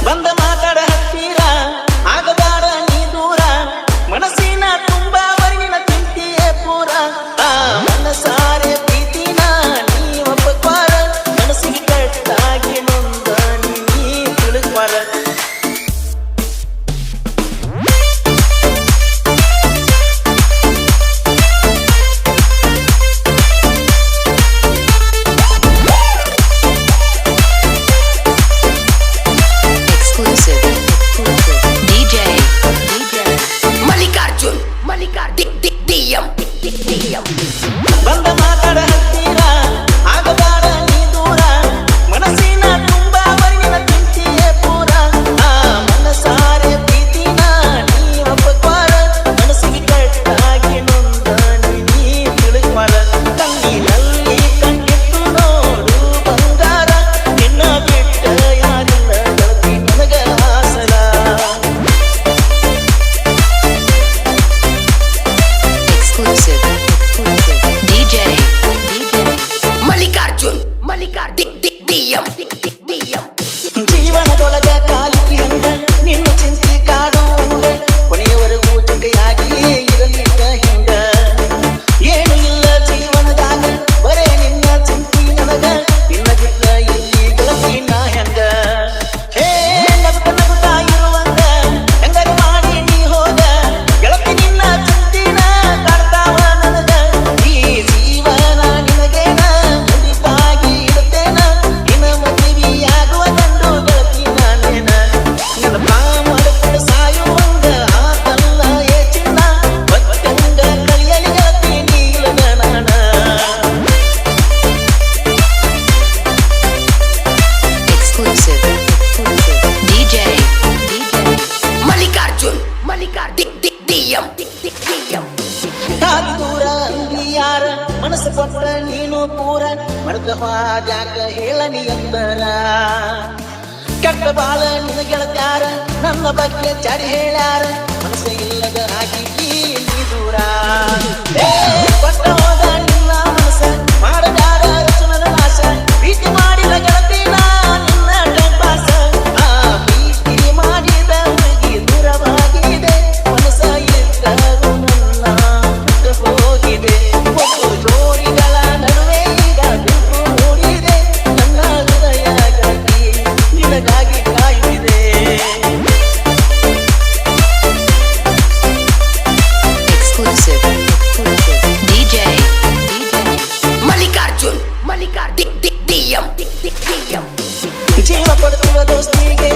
ಬಂದ ಮಾತಾಡ ಹತ್ತೀರ ಆಗದಾರ ನೀ ದೂರ ಮನಸ್ಸಿನ ತುಂಬಾ ವರಿನ ಚಿಂತೆಯೇ ಪೂರ ಮನಸಾರೆ ಪ್ರೀತಿನ ನೀ ಒಪ್ಪಕ್ವಾರ ಮನಸ್ಸಿಗೆ ಕಟ್ಟಾಗಿ ನೊಂದ ನೀ ತಿಳಿದ್ವಾರ ಬಂದ ಮಾತಾಡ ಹತ್ತೀರ ಆಗದಾರ ನೀ ದೂರ ಮನಸ್ಸಿನ ತುಂಬಾ ವರಿನ ಚಿಂತೆಯೇ ಪೂರ ಮನಸಾರೆ ಪ್ರೀತಿನ ನೀ ಒಪ್ಪಕ್ವಾರ ಮನಸ್ಸಿಗೆ ಕಟ್ಟಾಗಿ ನೊಂದ ನೀ ತಿಳಿದ್ವಾರ ಕಣ್ಣಿನಲ್ಲಿ ಕಣ್ಣಿಟ್ಟು ನೋಡು ಬಂಗಾರ ನಿನ್ನ ಬಿಟ್ಟ ಯಾರಿಲ್ಲ ಗೆಳತಿ ನನಗ ಆಸರ ಜೀವನದೊಳಗ ಕಾಲಿಗೆ ಹಂಗ ನಿನ್ನ ಚಿಂತೆ ಕಾಡುವಂಗ ಕೊನೆಯವರೆಗೂ ಜೊತೆಯಾಗಿ ಇರಲಿಕ್ಕ ಹಿಂಗ ಏನು ಇಲ್ಲ ಜೀವನದಾಗ ಬರೇ ನಿನ್ನ ಚಿಂತೆ ನನಗ ನಿನ್ನ ಬಿಟ್ಟ ಇಲ್ಲಿ ಗೆಳತಿ ನಾ ಹೆಂಗ ಹೇ ನಗುತ್ತ ನಗುತ್ತಾ ಇರುವಂಗ ಹೆಂಗಾರ ಮಾಡಿ ನೀ ಹೋದ ಗೆಳತಿ ನಿನ್ನ ಚಿಂತಿನ ಕಾಡ್ತಾವ ನನಗ ಈ ಜೀವನ ನಿನಗೇನ ಮುಡಿಪಾಗಿ ಇಡುತ್ತೇನ ನಿನ್ನ ಮದುವೆಯಾಗುವ ಗಂಡು ಗೆಳತಿ ನಾನೇನ ನಿನ್ನ ಪ್ರಾಮರ್ಪಣ ಸಾಯುವಂಗ ಆತಲ್ಲ ಏ ಚಿನ್ನ ಬತ್ತಂಗ ಕಲಿಯಲಿ ಗೆಳತಿ ನೀಲನ ನಾನ ಕಾದು ದೂರ ಅಂದಿಯಾರ ಮನಸ್ಸು ಕೊಟ್ಟ ನೀನು ಪೂರ ಮರ್ದ ಜಾಕ ಹೇಳನಿ ಅಂದರ ಕೆಟ್ಟ ಬಾಳ ನಿನ್ನ ಗೆಳತ್ಯಾರ ನನ್ನ ಬಗ್ಗೆ ಚಾಡಿ ಹೇಳ್ಯಾರ ಮನಸ್ಸು ಇಲ್ಲದ ಹಾಕಿ ನೀ ದೂರ ಕೊಟ್ಟ ಹೋದ ನಿನ್ನ ಮನಸ್ಸ ಮಾಡದಾರ ರಚನದ ನಾಶ ಪ್ರೀತಿ ಮಾಡಿದ ಗೆಳತಿನ ನಿನ್ನ ಟೈಮ್ ಪಾಸ ಪ್ರೀತಿ ಮಾಡಿದ ಹುಡುಗಿ ದೂರವಾಗಿದೆ ಮನಸ್ಸ ಇದ್ದರು ನನ್ನ ಬಿಟ್ಟು ಹೋಗಿದೆ ಒಂದು ಜೋಡಿಗಳ ನಡುವೆ ಈಗ ಬಿಟ್ಟು ಮೂಡಿದೆ ನನ್ನ ಹೃದಯ ಗಾಡಿ ನಿನಗಾಗಿ ಕಾಯುತ್ತಿದೆ ಜೀವ ಕೊಡುತ್ತಿರುವ ದೋಸ್ತಿಗೆ